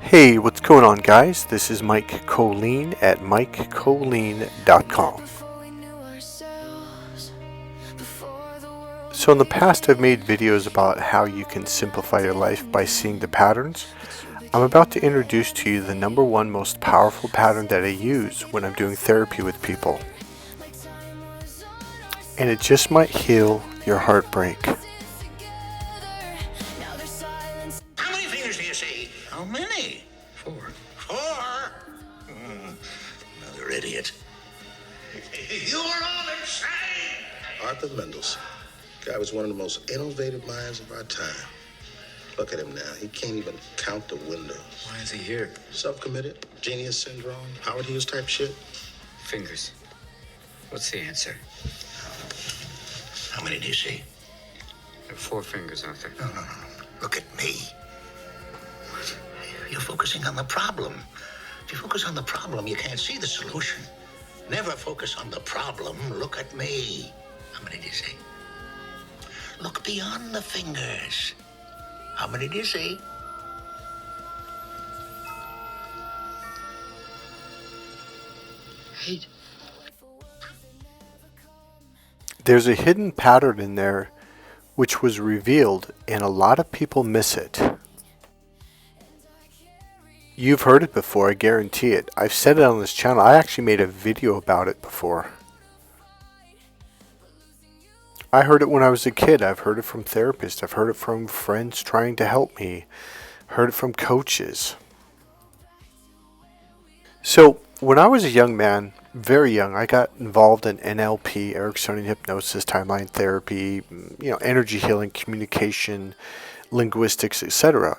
Hey, what's going on, guys? This is Mike Kollin at MikeKollin.com. So in the past, I've made videos about how you can simplify your life by seeing the patterns. I'm about to introduce to you the number one most powerful pattern that I use when I'm doing therapy with people. And it just might heal your heartbreak. How many fingers do you see? How many? Four? Another idiot. You're all insane! Arthur Mendelsohn. Guy was one of the most innovative minds of our time. Look at him now. He can't even count the windows. Why is he here? Self-committed, genius syndrome, Howard Hughes type shit. Fingers. What's the answer? How many do you see? There are 4 fingers, Arthur. No. Look at me. You're focusing on the problem. If you focus on the problem, you can't see the solution. Never focus on the problem. Look at me. How many do you see? Look beyond the fingers. How many do you see? Eight. There's a hidden pattern in there which was revealed, and a lot of people miss it. You've heard it before, I guarantee it. I've said it on this channel. I actually made a video about it before. I heard it when I was a kid. I've heard it from therapists. I've heard it from friends trying to help me. Heard it from coaches. So when I was a young man, very young, I got involved in NLP, Ericksonian hypnosis, timeline therapy, energy healing, communication, linguistics, etc.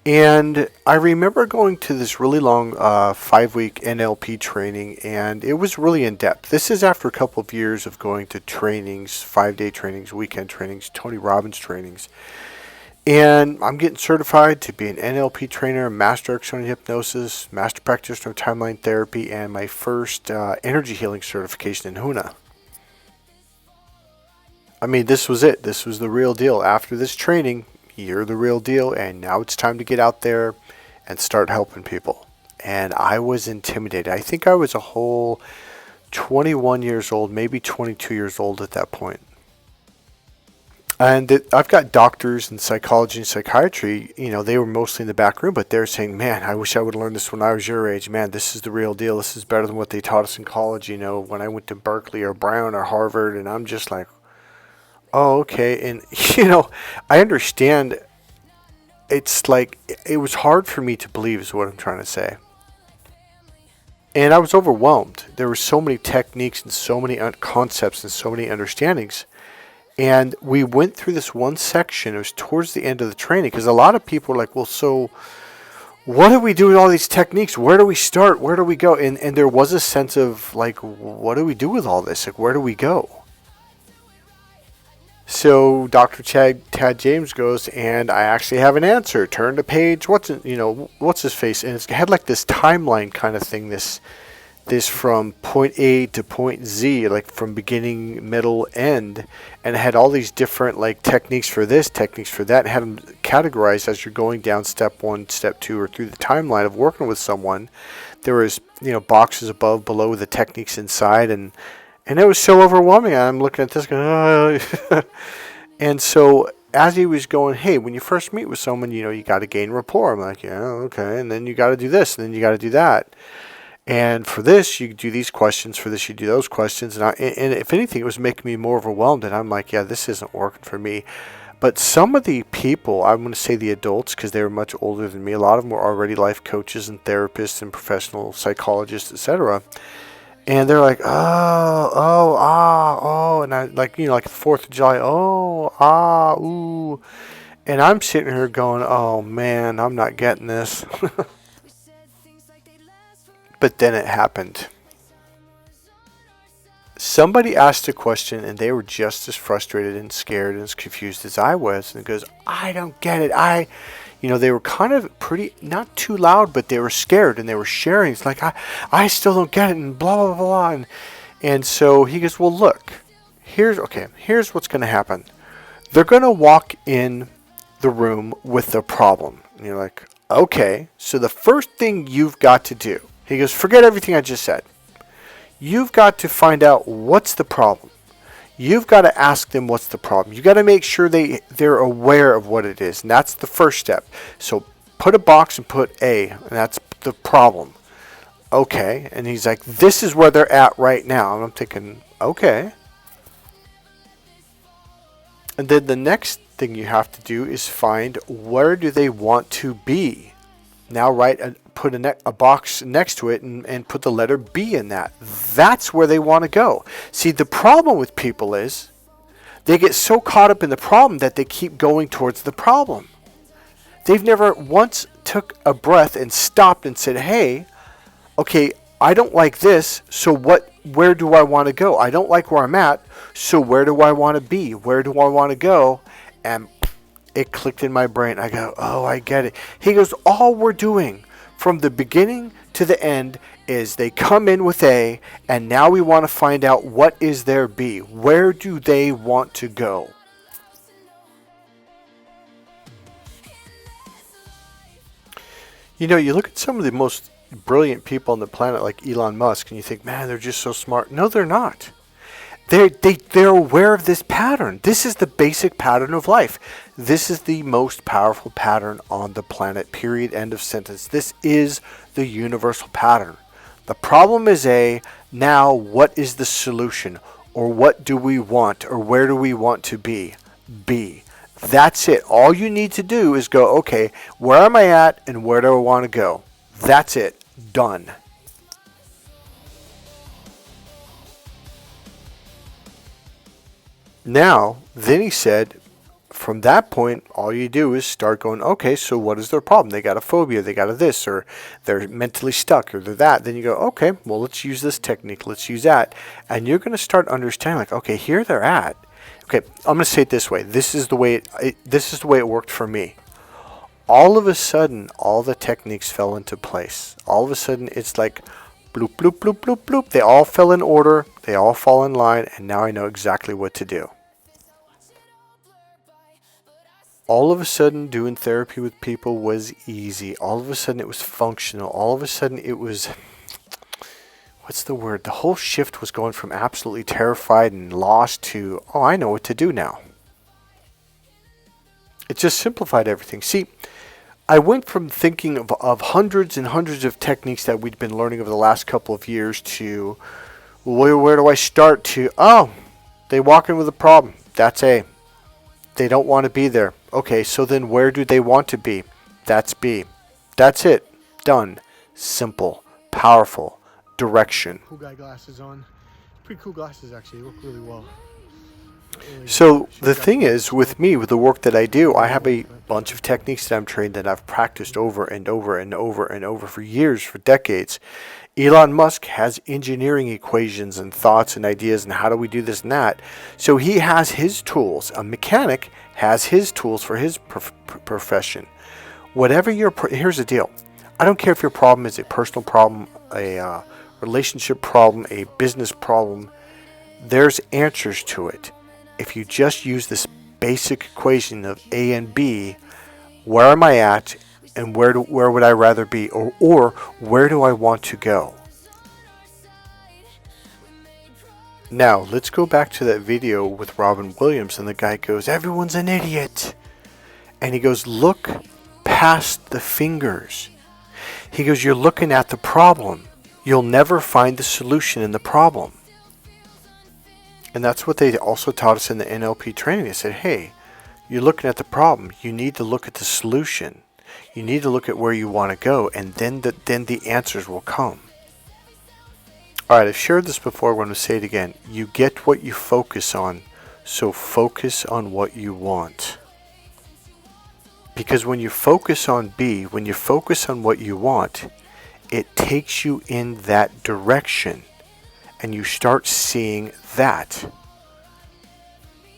And I remember going to this really long 5-week NLP training, and it was really in depth. This is after a couple of years of going to trainings, 5-day trainings, weekend trainings, Tony Robbins trainings. And I'm getting certified to be an NLP trainer, master Ericksonian hypnosis, master practitioner of timeline therapy, and my first energy healing certification in HUNA. I mean, this was it. This was the real deal. After this training, you're the real deal, and now it's time to get out there and start helping people. And I was intimidated. I think I was a whole 21 years old, maybe 22 years old at that point. And I've got doctors in psychology and psychiatry, they were mostly in the back room, but they're saying, man, I wish I would have learned this when I was your age. Man, this is the real deal. This is better than what they taught us in college, when I went to Berkeley or Brown or Harvard. And I'm just like, oh, okay. And, I understand. It's like, it was hard for me to believe is what I'm trying to say. And I was overwhelmed. There were so many techniques and so many concepts and so many understandings. And we went through this one section. It was towards the end of the training, because a lot of people were like, well, so what do we do with all these techniques? Where do we start? Where do we go? And there was a sense of like, what do we do with all this? Like, where do we go? So Dr. Tad James goes, and I actually have an answer. Turn to page, what's his face? And it had like this timeline kind of thing, this from point A to point Z, like from beginning, middle, end. And it had all these different like techniques for this, techniques for that. It had them categorized as you're going down step 1, step 2, or through the timeline of working with someone. There was, boxes above, below with the techniques inside. And it was so overwhelming. I'm looking at this going, oh. And so as he was going, hey, when you first meet with someone, you got to gain rapport. I'm like, yeah, okay. And then you got to do this, and then you got to do that. And for this, you do these questions. For this, you do those questions. And if anything, it was making me more overwhelmed. And I'm like, yeah, this isn't working for me. But some of the people, I'm going to say the adults, because they were much older than me. A lot of them were already life coaches and therapists and professional psychologists, etc. And they're like, oh. And I like 4th of July, ooh. And I'm sitting here going, oh, man, I'm not getting this. But then it happened. Somebody asked a question, and they were just as frustrated and scared and as confused as I was. And it goes, I don't get it. They were kind of pretty, not too loud, but they were scared, and they were sharing. It's like, I still don't get it, and blah, blah, blah. And so he goes, well, look, here's what's going to happen. They're going to walk in the room with the problem. And you're like, Okay, so the first thing you've got to do, he goes, forget everything I just said. You've got to find out what's the problem. You've got to ask them what's the problem. You got to make sure they're aware of what it is. And that's the first step. So put a box and put A, and that's the problem. Okay, and he's like, this is where they're at right now. And I'm thinking, okay. And then the next thing you have to do is find where do they want to be. Now put a box next to it and put the letter B in that. That's where they want to go. See, the problem with people is they get so caught up in the problem that they keep going towards the problem. They've never once took a breath and stopped and said, hey, okay, I don't like this, so where do I want to go? I don't like where I'm at, so where do I want to be? Where do I want to go? And it clicked in my brain. I go, oh, I get it. He goes, all we're doing from the beginning to the end is they come in with A, and now we want to find out what is their B. Where do they want to go? You know, you look at some of the most brilliant people on the planet like Elon Musk and you think, man, they're just so smart. No, they're not. They're aware of this pattern. This is the basic pattern of life. This is the most powerful pattern on the planet, period, end of sentence. This is the universal pattern. The problem is A. Now, what is the solution? Or what do we want? Or where do we want to be? B. That's it. All you need to do is go, okay, where am I at and where do I want to go? That's it. Done. Now, then he said, from that point, all you do is start going, okay, so what is their problem? They got a phobia, they got a this, or they're mentally stuck, or they're that. Then you go, okay, well, let's use this technique, let's use that. And you're going to start understanding, like, okay, here they're at. Okay, I'm going to say it this way. This is the way it worked for me. All of a sudden, all the techniques fell into place. All of a sudden, it's like bloop, bloop, bloop, bloop, bloop. They all fell in order. They all fall in line. And now I know exactly what to do. All of a sudden, doing therapy with people was easy. All of a sudden, it was functional. All of a sudden, it was... what's the word? The whole shift was going from absolutely terrified and lost to, oh, I know what to do now. It just simplified everything. See, I went from thinking of hundreds and hundreds of techniques that we'd been learning over the last couple of years to, where do I start, to, oh, they walk in with a problem. That's A. They don't want to be there. Okay, so then where do they want to be? That's B. That's it. Done. Simple. Powerful. Direction. Cool guy glasses on. Pretty cool glasses, actually. They work really well. So the thing is, with me, with the work that I do, I have a bunch of techniques that I'm trained that I've practiced over and over and over and over for years, for decades. Elon Musk has engineering equations and thoughts and ideas and how do we do this and that. So he has his tools. A mechanic has his tools for his profession. Whatever here's the deal. I don't care if your problem is a personal problem, a relationship problem, a business problem. There's answers to it. If you just use this basic equation of A and B, where am I at and where would I rather be, or where do I want to go? Now, let's go back to that video with Robin Williams, and the guy goes, everyone's an idiot. And he goes, look past the fingers. He goes, you're looking at the problem. You'll never find the solution in the problem. And that's what they also taught us in the NLP training. They said, hey, you're looking at the problem. You need to look at the solution. You need to look at where you want to go, and then the answers will come. All right, I've shared this before. I'm going to say it again. You get what you focus on, so focus on what you want. Because when you focus on B, when you focus on what you want, it takes you in that direction. And you start seeing that.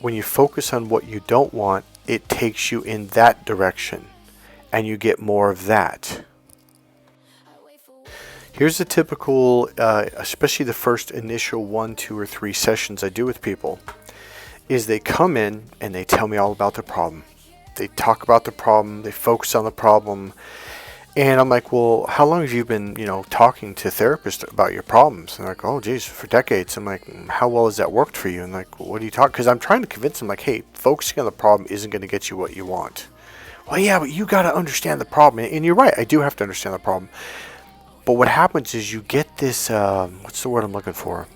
When you focus on what you don't want, it takes you in that direction. And you get more of that. Here's the typical, especially the first initial 1, 2, or 3 sessions I do with people, is they come in and they tell me all about the problem. They talk about the problem, they focus on the problem, And I'm like, well, how long have you been, talking to therapists about your problems? And they're like, oh, geez, for decades. I'm like, how well has that worked for you? And like, what do you talk? Because I'm trying to convince them, like, hey, focusing on the problem isn't going to get you what you want. Well, yeah, but you got to understand the problem. And you're right, I do have to understand the problem. But what happens is you get this, what's the word I'm looking for?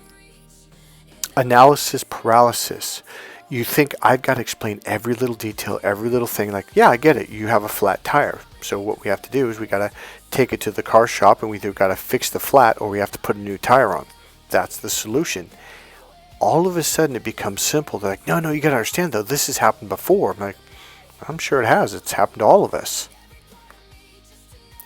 Analysis paralysis. You think I've got to explain every little detail, every little thing. Like, yeah, I get it. You have a flat tire. So what we have to do is we got to take it to the car shop, and we either got to fix the flat or we have to put a new tire on. That's the solution. All of a sudden it becomes simple. They're like, no, you got to understand though, this has happened before. I'm like, I'm sure it has. It's happened to all of us.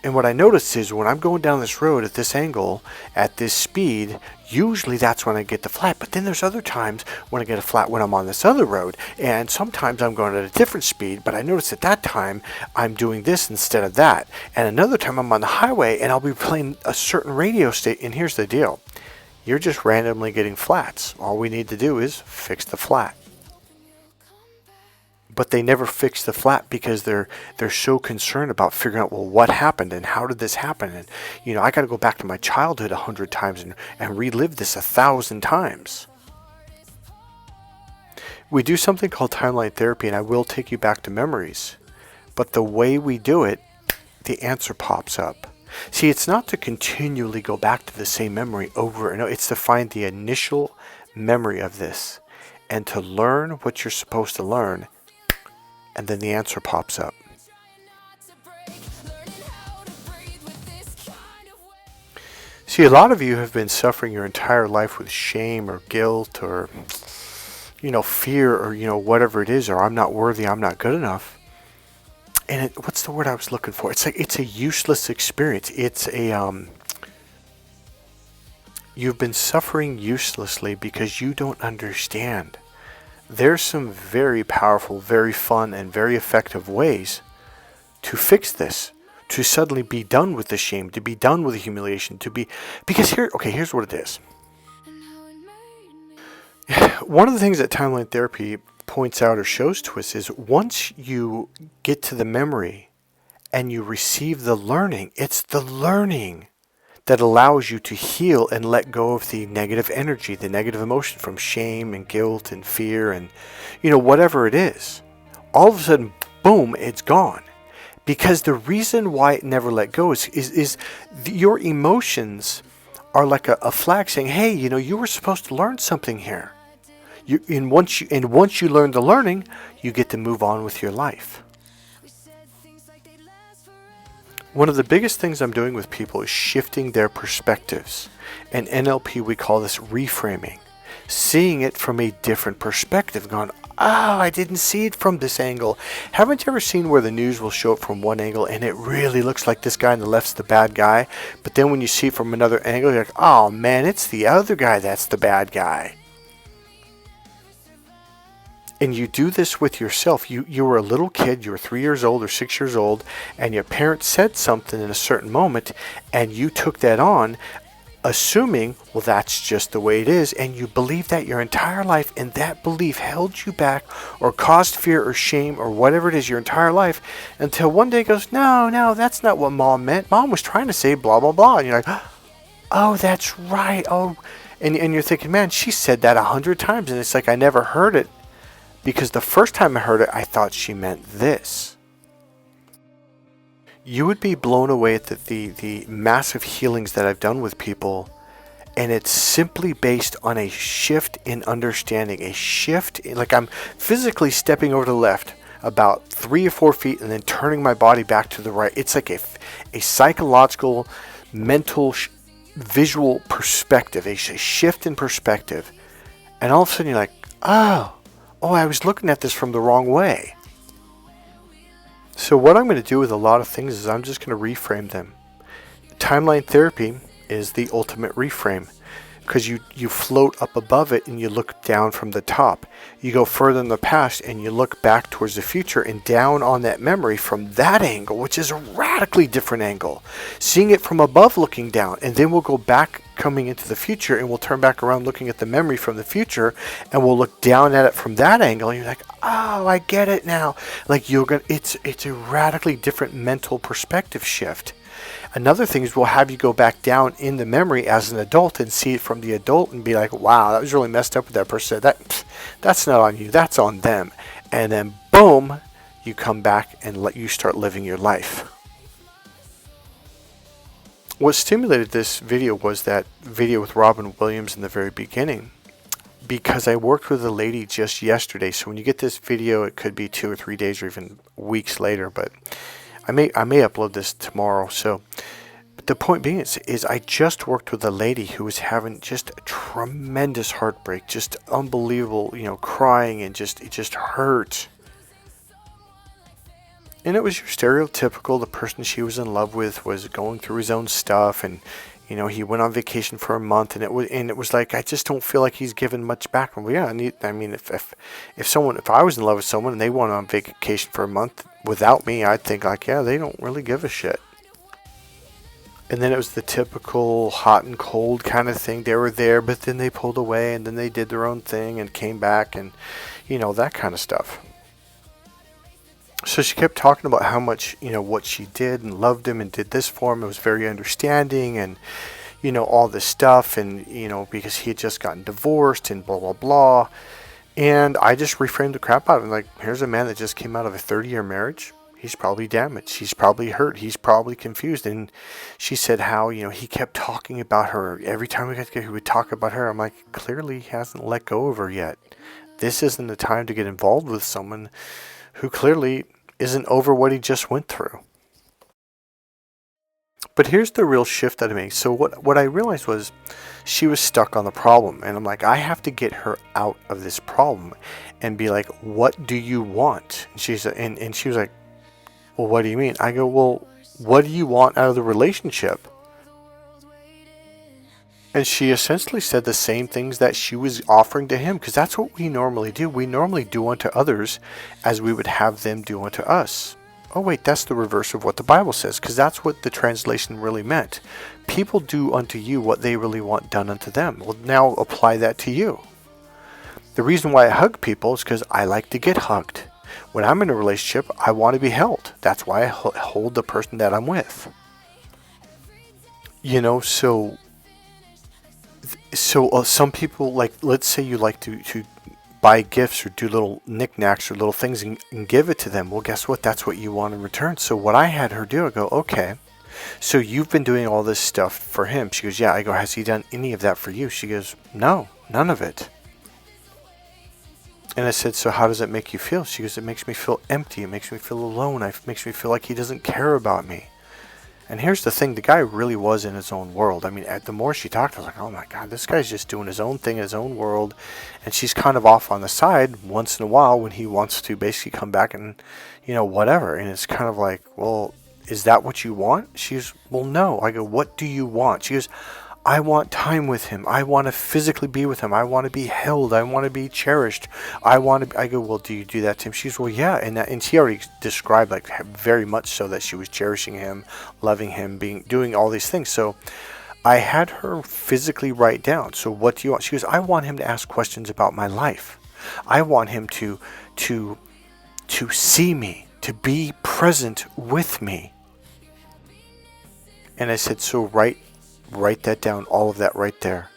And what I notice is when I'm going down this road at this angle, at this speed, usually that's when I get the flat. But then there's other times when I get a flat when I'm on this other road. And sometimes I'm going at a different speed, but I notice at that time I'm doing this instead of that. And another time I'm on the highway and I'll be playing a certain radio station. And here's the deal. You're just randomly getting flats. All we need to do is fix the flat. But they never fix the flat because they're so concerned about figuring out, well, what happened and how did this happen? And, I got to go back to my childhood 100 times and relive this 1,000 times. We do something called timeline therapy, and I will take you back to memories. But the way we do it, the answer pops up. See, it's not to continually go back to the same memory over and over. It's to find the initial memory of this and to learn what you're supposed to learn. And then the answer pops up. See, a lot of you have been suffering your entire life with shame or guilt or, fear or, whatever it is, or I'm not worthy, I'm not good enough. And what's the word I was looking for? It's like, it's a useless experience. It's you've been suffering uselessly because you don't understand. There's some very powerful, very fun, and very effective ways to fix this, to suddenly be done with the shame, to be done with the humiliation, because here's what it is. One of the things that timeline therapy points out or shows to us is once you get to the memory and you receive the learning, it's the learning that allows you to heal and let go of the negative energy, the negative emotion from shame and guilt and fear and, whatever it is. All of a sudden, boom, it's gone. Because the reason why it never let go is your emotions are like a flag saying, hey, you were supposed to learn something here. Once you learn the learning, you get to move on with your life. One of the biggest things I'm doing with people is shifting their perspectives. In NLP, we call this reframing. Seeing it from a different perspective. Going, I didn't see it from this angle. Haven't you ever seen where the news will show it from one angle and it really looks like this guy on the left's the bad guy? But then when you see it from another angle, you're like, oh man, it's the other guy that's the bad guy. And you do this with yourself. You were a little kid, you were 3 years old or 6 years old, and your parents said something in a certain moment, and you took that on, assuming, well, that's just the way it is, and you believed that your entire life, and that belief held you back or caused fear or shame or whatever it is your entire life, until one day goes, no, that's not what Mom meant. Mom was trying to say blah, blah, blah. And you're like, oh, that's right. Oh, and you're thinking, man, she said that 100 times, and it's like I never heard it. Because the first time I heard it, I thought she meant this. You would be blown away at the massive healings that I've done with people. And it's simply based on a shift in understanding. A shift, like I'm physically stepping over to the left about 3 or 4 feet and then turning my body back to the right. It's like a psychological, mental, visual perspective. A shift in perspective. And all of a sudden you're like, oh, I was looking at this from the wrong way. So what I'm going to do with a lot of things is I'm just going to reframe them. Timeline therapy is the ultimate reframe because you float up above it and you look down from the top. You go further in the past and you look back towards the future and down on that memory from that angle, which is a radically different angle. Seeing it from above looking down, and then we'll go back coming into the future and we'll turn back around looking at the memory from the future and we'll look down at it from that angle and you're like, oh, I get it now. Like it's a radically different mental perspective shift. Another thing is we'll have you go back down in the memory as an adult and see it from the adult and be like, wow, that was really messed up what that person said. That's not on you, that's on them. And then boom, you come back and let you start living your life. What stimulated this video was that video with Robin Williams in the very beginning, because I worked with a lady just yesterday. So when you get this video, it could be 2 or 3 days or even weeks later, but I may upload this tomorrow. So but the point being is I just worked with a lady who was having just a tremendous heartbreak, just unbelievable, crying, and it just hurt. And it was your stereotypical, the person she was in love with was going through his own stuff, and he went on vacation for a month, and it was like, I just don't feel like he's given much back. Well, yeah, I mean, if I was in love with someone and they went on vacation for a month without me, I'd think like, yeah, they don't really give a shit. And then it was the typical hot and cold kind of thing. They were there, but then they pulled away, and then they did their own thing and came back, and that kind of stuff. So she kept talking about how much, what she did and loved him and did this for him. It was very understanding and, all this stuff. And, because he had just gotten divorced and blah, blah, blah. And I just reframed the crap out of him. Like, here's a man that just came out of a 30-year marriage. He's probably damaged. He's probably hurt. He's probably confused. And she said how, he kept talking about her. Every time we got together, he would talk about her. I'm like, clearly he hasn't let go of her yet. This isn't the time to get involved with someone who clearly isn't over what he just went through. But here's the real shift that I made. So what I realized was she was stuck on the problem. And I'm like, I have to get her out of this problem and be like, what do you want? And she was like, well, what do you mean? I go, well, what do you want out of the relationship? And she essentially said the same things that she was offering to him, because that's what we normally do. We normally do unto others as we would have them do unto us. Oh wait, that's the reverse of what the Bible says, because that's what the translation really meant. People do unto you what they really want done unto them. Well, now apply that to you. The reason why I hug people is because I like to get hugged. When I'm in a relationship, I want to be held. That's why I hold the person that I'm with. So some people, like, let's say you like to buy gifts or do little knickknacks or little things and give it to them. Well, guess what? That's what you want in return. So what I had her do, I go, okay, so you've been doing all this stuff for him. She goes, yeah. I go, has he done any of that for you? She goes, no, none of it. And I said, so how does it make you feel? She goes, it makes me feel empty. It makes me feel alone. It makes me feel like he doesn't care about me. And here's the thing, the guy really was in his own world. I mean, the more she talked, I was like, oh my God, this guy's just doing his own thing in his own world. And she's kind of off on the side once in a while when he wants to basically come back and, whatever. And it's kind of like, well, is that what you want? She goes, well, no. I go, what do you want? She goes, I want time with him. I want to physically be with him. I want to be held. I want to be cherished. I go, well, do you do that to him? She's, well, yeah. And she already described, like, very much so that she was cherishing him, loving him, doing all these things. So I had her physically write down. So what do you want? She goes, I want him to ask questions about my life. I want him to see me, to be present with me. And I said, so write that down, all of that right there.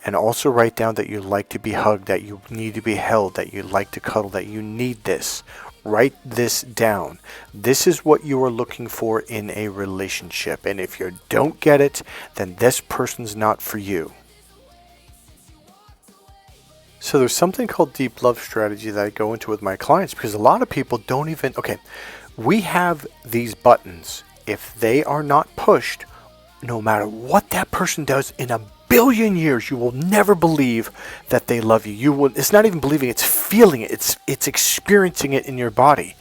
And also write down that you like to be hugged, that you need to be held, that you like to cuddle, that you need this. Write this down. This is what you are looking for in a relationship. And if you don't get it, then this person's not for you. So there's something called deep love strategy that I go into with my clients, because a lot of people don't even, we have these buttons. If they are not pushed, no matter what that person does in a billion years, you will never believe that they love you. It's not even believing, it's feeling it. It's experiencing it in your body.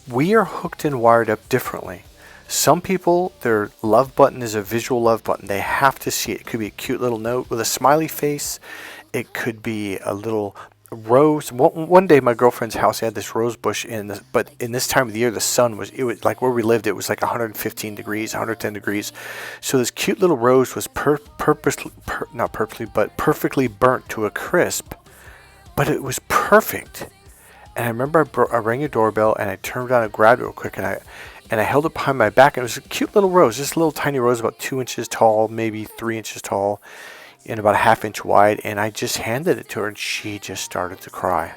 We are hooked and wired up differently. Some people, their love button is a visual love button. They have to see it. It could be a cute little note with a smiley face. It could be a little rose. One day, my girlfriend's house had this rose bush but in this time of the year, the sun was like where we lived. It was like 115 degrees, 110 degrees. So this cute little rose was not purposely, but perfectly burnt to a crisp. But it was perfect. And I remember I rang a doorbell and I turned around and grabbed it real quick, and I held it behind my back, and it was a cute little rose, just a little tiny rose about 2 inches tall, maybe 3 inches tall, and about a half inch wide, and I just handed it to her and she just started to cry.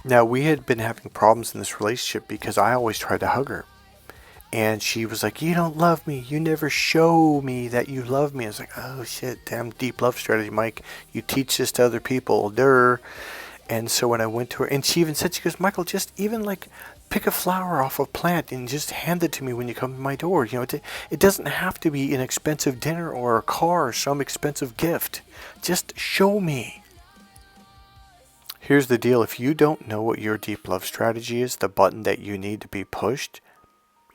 Now, we had been having problems in this relationship because I always tried to hug her. And she was like, you don't love me. You never show me that you love me. I was like, oh shit, damn deep love strategy, Mike. You teach this to other people. Durr. And so when I went to her, and she even said, she goes, Michael, just even like pick a flower off a plant and just hand it to me when you come to my door. You know, it doesn't have to be an expensive dinner or a car or some expensive gift. Just show me. Here's the deal. If you don't know what your deep love strategy is, the button that you need to be pushed,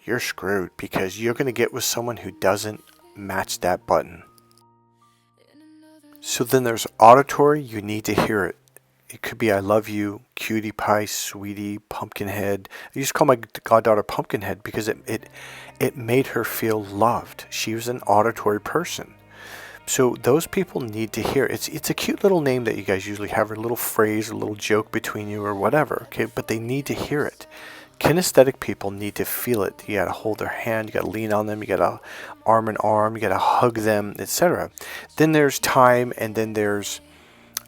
you're screwed, because you're going to get with someone who doesn't match that button. So then there's auditory. You need to hear it. It could be I love you, cutie pie, sweetie, pumpkinhead. I used to call my goddaughter Pumpkinhead because it made her feel loved. She was an auditory person. So those people need to hear. It's a cute little name that you guys usually have, a little phrase, a little joke between you or whatever. Okay, but they need to hear it. Kinesthetic people need to feel it. You gotta hold their hand, you gotta lean on them, you gotta arm in arm, you gotta hug them, etc. Then there's time, and then there's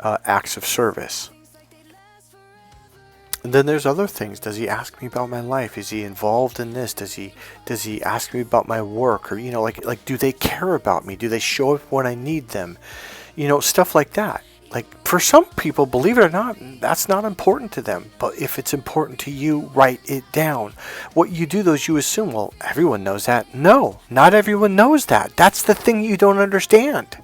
acts of service. And then there's other things. Does he ask me about my life? Is he involved in this? Does he ask me about my work? Or, you know, like do they care about me? Do they show up when I need them? You know, stuff like that. Like, for some people, believe it or not, that's not important to them. But if it's important to you, write it down. What you do, though, is you assume, well, everyone knows that. No, not everyone knows that. That's the thing you don't understand.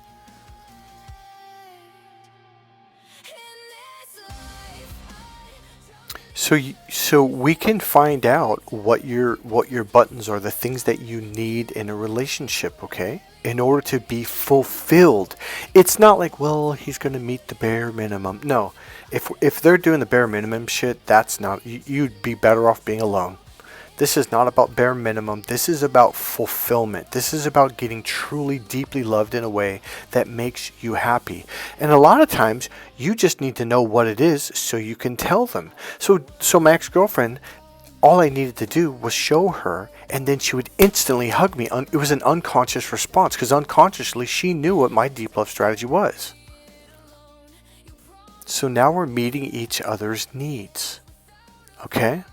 So we can find out what your buttons are, the things that you need in a relationship, okay? In order to be fulfilled. It's not like, well, he's going to meet the bare minimum. No. If they're doing the bare minimum shit, that's not, you'd be better off being alone. This is not about bare minimum. This is about fulfillment. This is about getting truly, deeply loved in a way that makes you happy. And a lot of times, you just need to know what it is so you can tell them. So my ex-girlfriend, all I needed to do was show her, and then she would instantly hug me. It was an unconscious response, because unconsciously, she knew what my deep love strategy was. So now we're meeting each other's needs. Okay?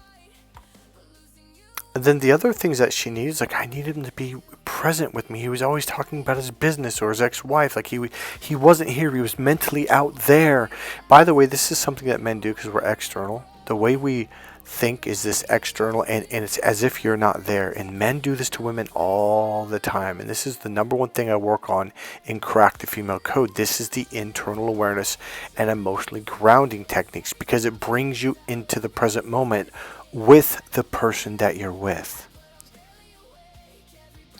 And then the other things that she needs, like I needed him to be present with me. He was always talking about his business or his ex-wife. Like he wasn't here. He was mentally out there. By the way, this is something that men do because we're external. The way we think is this external, and it's as if you're not there. And men do this to women all the time. And this is the number one thing I work on in Crack the Female Code. This is the internal awareness and emotionally grounding techniques, because it brings you into the present moment with the person that you're with.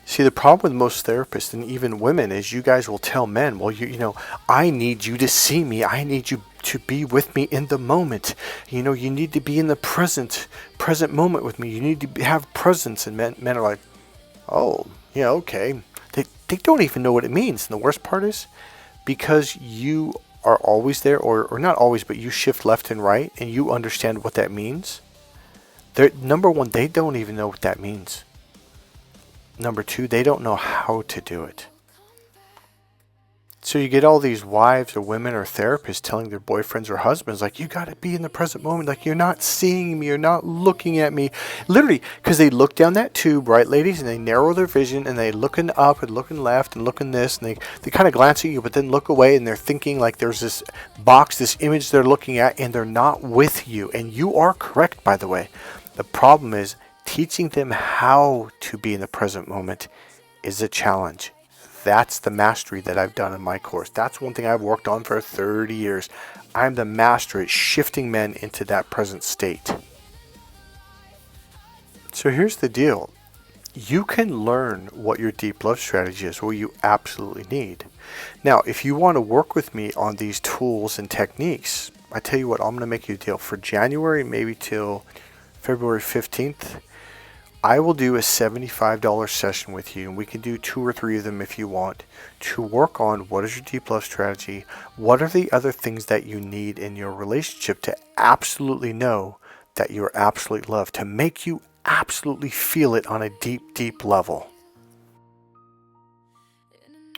See, the problem with most therapists and even women is you guys will tell men, well, you know, I need you to see me. I need you to be with me in the moment. You know, you need to be in the present moment with me. You need to have presence. And men are like, oh, yeah, okay. They don't even know what it means. And the worst part is, because you are always there, or not always, but you shift left and right, and you understand what that means. Number one, they don't even know what that means. Number two, they don't know how to do it. So you get all these wives or women or therapists telling their boyfriends or husbands, like, you got to be in the present moment. Like, you're not seeing me. You're not looking at me. Literally, because they look down that tube, right, ladies, and they narrow their vision, and they looking up and looking left and looking this, and they kind of glance at you, but then look away, and they're thinking like there's this box, this image they're looking at, and they're not with you. And you are correct, by the way. The problem is teaching them how to be in the present moment is a challenge. That's the mastery that I've done in my course. That's one thing I've worked on for 30 years. I'm the master at shifting men into that present state. So here's the deal. You can learn what your deep love strategy is, what you absolutely need. Now, if you want to work with me on these tools and techniques, I tell you what, I'm going to make you a deal. For January, maybe till February 15th, I will do a $75 session with you, and we can do 2 or 3 of them if you want, to work on what is your deep love strategy, what are the other things that you need in your relationship to absolutely know that you're absolutely loved, to make you absolutely feel it on a deep, deep level.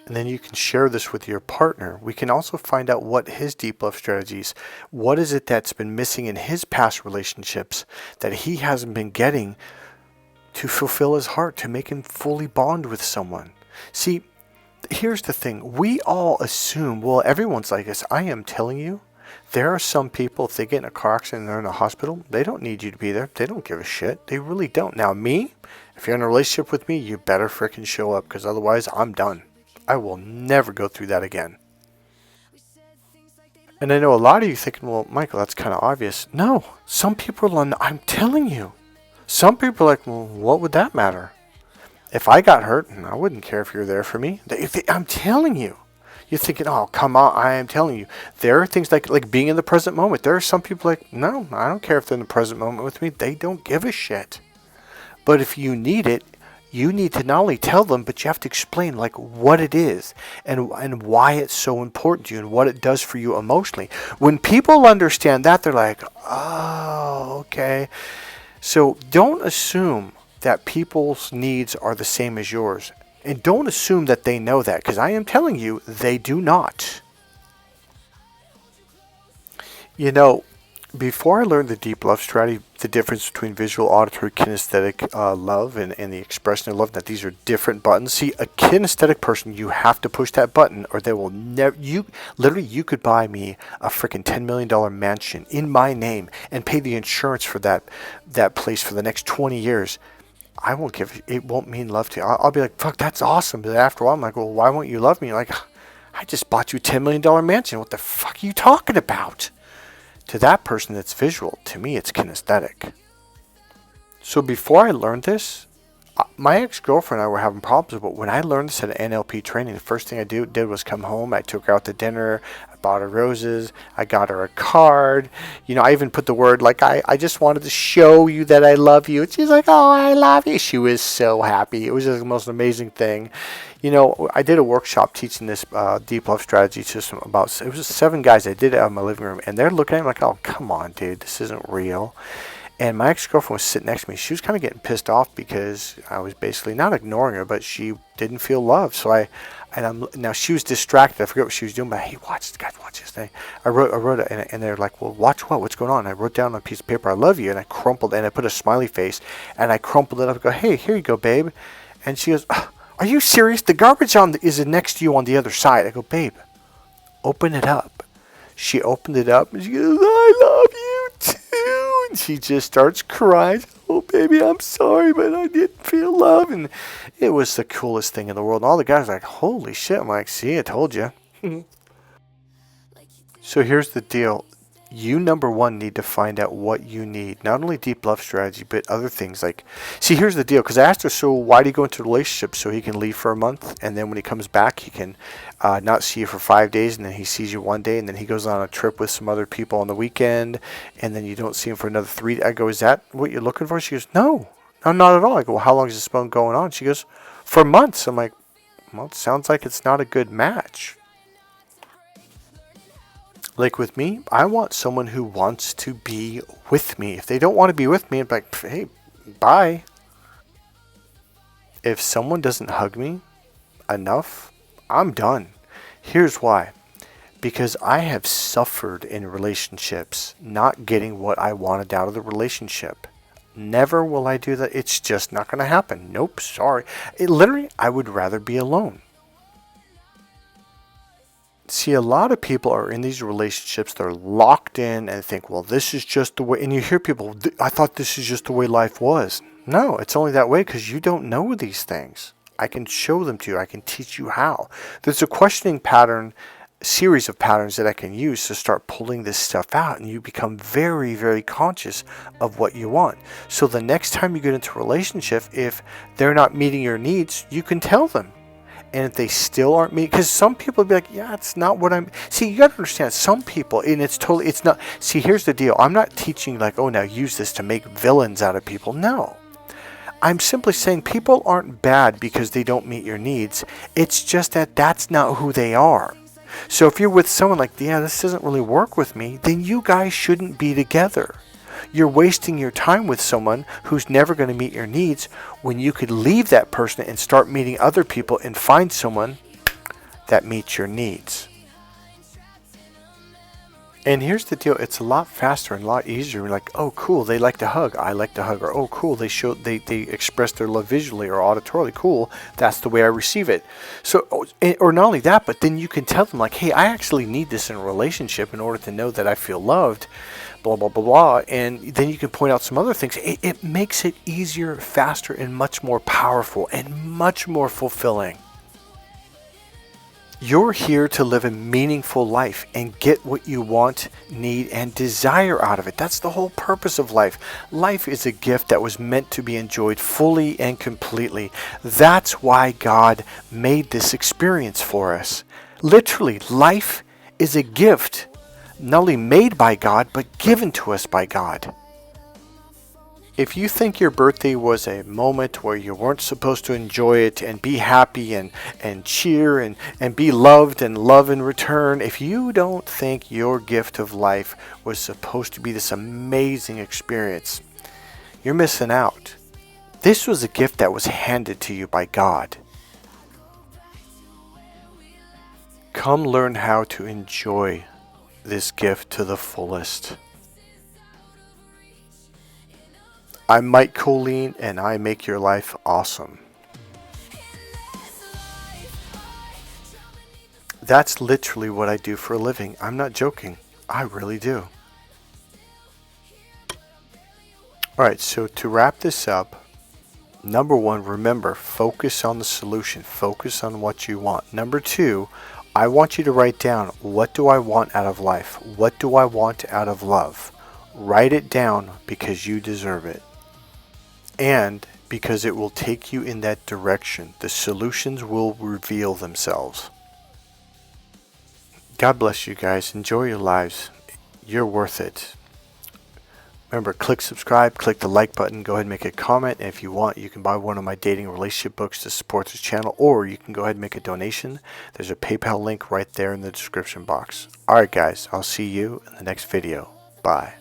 And then you can share this with your partner. We can also find out what his deep love strategies, what is it that's been missing in his past relationships that he hasn't been getting to fulfill his heart, to make him fully bond with someone. See, here's the thing. We all assume, well, everyone's like this. I am telling you, there are some people, if they get in a car accident and they're in a hospital, they don't need you to be there. They don't give a shit. They really don't. Now, me, if you're in a relationship with me, you better frickin' show up, because otherwise I'm done. I will never go through that again. And I know a lot of you thinking, well, Michael, that's kind of obvious. No, some people are, I'm telling you. Some people are like, well, what would that matter? If I got hurt, I wouldn't care if you're there for me. I'm telling you. You're thinking, oh, come on, I am telling you. There are things like being in the present moment. There are some people like, no, I don't care if they're in the present moment with me. They don't give a shit. But if you need it, you need to not only tell them, but you have to explain like what it is and why it's so important to you and what it does for you emotionally. When people understand that, they're like, oh, okay. So don't assume that people's needs are the same as yours. And don't assume that they know that, because I am telling you, they do not. You know, before I learned the deep love strategy, the difference between visual, auditory, kinesthetic love and the expression of love, that these are different buttons. See, a kinesthetic person, you have to push that button or they will never, you could buy me a freaking $10 million mansion in my name and pay the insurance for that place for the next 20 years. I won't give, it won't mean love to you. I'll be like, fuck, that's awesome. But after a while, I'm like, well, why won't you love me? You're like, I just bought you a $10 million mansion. What the fuck are you talking about? To that person, it's visual. To me, it's kinesthetic. So before I learned this, my ex-girlfriend and I were having problems, but when I learned this at NLP training, the first thing I did was come home. I took her out to dinner. I bought her roses. I got her a card. You know, I even put the word, like, I just wanted to show you that I love you. And she's like, oh, I love you. She was so happy. It was just the most amazing thing. You know, I did a workshop teaching this deep love strategy system about, it was 7 guys. I did it out in my living room, and they're looking at me like, oh, come on, dude, this isn't real. And my ex-girlfriend was sitting next to me. She was kind of getting pissed off because I was basically not ignoring her, but she didn't feel loved. So now she was distracted. I forget what she was doing, but hey, watch this thing. I wrote it, and they're like, well, watch what? What's going on? I wrote down on a piece of paper, I love you, and I crumpled, and I put a smiley face, and I crumpled it up and go, hey, here you go, babe. And she goes, are you serious? The garbage is next to you on the other side. I go, babe, open it up. She opened it up, and she goes, I love you too. And she just starts crying. Oh, baby, I'm sorry, but I didn't feel love. And it was the coolest thing in the world. And all the guys were like, holy shit. I'm like, see, I told you. So here's the deal. You, number one, need to find out what you need. Not only deep love strategy, but other things like... See, here's the deal. Because I asked her, so why do you go into a relationship? So he can leave for a month, and then when he comes back, he can not see you for 5 days, and then he sees you one day, and then he goes on a trip with some other people on the weekend, and then you don't see him for another 3 days. I go, is that what you're looking for? She goes, no, not at all. I go, well, how long has this been going on? She goes, for months. I'm like, well, it sounds like it's not a good match. Like with me, I want someone who wants to be with me. If they don't want to be with me, I'm like, hey, bye. If someone doesn't hug me enough, I'm done. Here's why. Because I have suffered in relationships not getting what I wanted out of the relationship. Never will I do that. It's just not going to happen. Nope, sorry. Literally, I would rather be alone. See, a lot of people are in these relationships, they're locked in and think, well, this is just the way, and you hear people, I thought this is just the way life was. No, it's only that way because you don't know these things. I can show them to you. I can teach you how. There's a questioning pattern, series of patterns that I can use to start pulling this stuff out, and you become very, very conscious of what you want. So the next time you get into a relationship, if they're not meeting your needs, you can tell them. And if they still aren't meeting, because some people will be like, yeah, it's not what I'm... See, you got to understand, some people, and it's not... See, here's the deal. I'm not teaching like, oh, now use this to make villains out of people. No. I'm simply saying people aren't bad because they don't meet your needs. It's just that that's not who they are. So if you're with someone like, yeah, this doesn't really work with me, then you guys shouldn't be together. You're wasting your time with someone who's never going to meet your needs when you could leave that person and start meeting other people and find someone that meets your needs. And here's the deal, it's a lot faster and a lot easier. We're like, oh cool, they like to hug, I like to hug. Or oh cool, they express their love visually or auditorily. Cool, that's the way I receive it. So, or not only that, but then you can tell them like, hey, I actually need this in a relationship in order to know that I feel loved, blah, blah, blah, blah. And then you can point out some other things. It makes it easier, faster, and much more powerful and much more fulfilling. You're here to live a meaningful life and get what you want, need, and desire out of it. That's the whole purpose of life. Life is a gift that was meant to be enjoyed fully and completely. That's why God made this experience for us. Literally, life is a gift, not only made by God, but given to us by God. If you think your birthday was a moment where you weren't supposed to enjoy it and be happy and cheer and be loved and love in return, if you don't think your gift of life was supposed to be this amazing experience, you're missing out. This was a gift that was handed to you by God. Come learn how to enjoy this gift to the fullest. I'm Mike Kollin, and I make your life awesome. That's literally what I do for a living. I'm not joking. I really do. Alright, so to wrap this up, number one, remember, focus on the solution. Focus on what you want. Number two, I want you to write down, what do I want out of life? What do I want out of love? Write it down because you deserve it. And because it will take you in that direction. The solutions will reveal themselves. God bless you guys. Enjoy your lives. You're worth it. Remember, click subscribe, click the like button, go ahead and make a comment. And if you want, you can buy one of my dating relationship books to support this channel, or you can go ahead and make a donation. There's a PayPal link right there in the description box. Alright guys, I'll see you in the next video. Bye.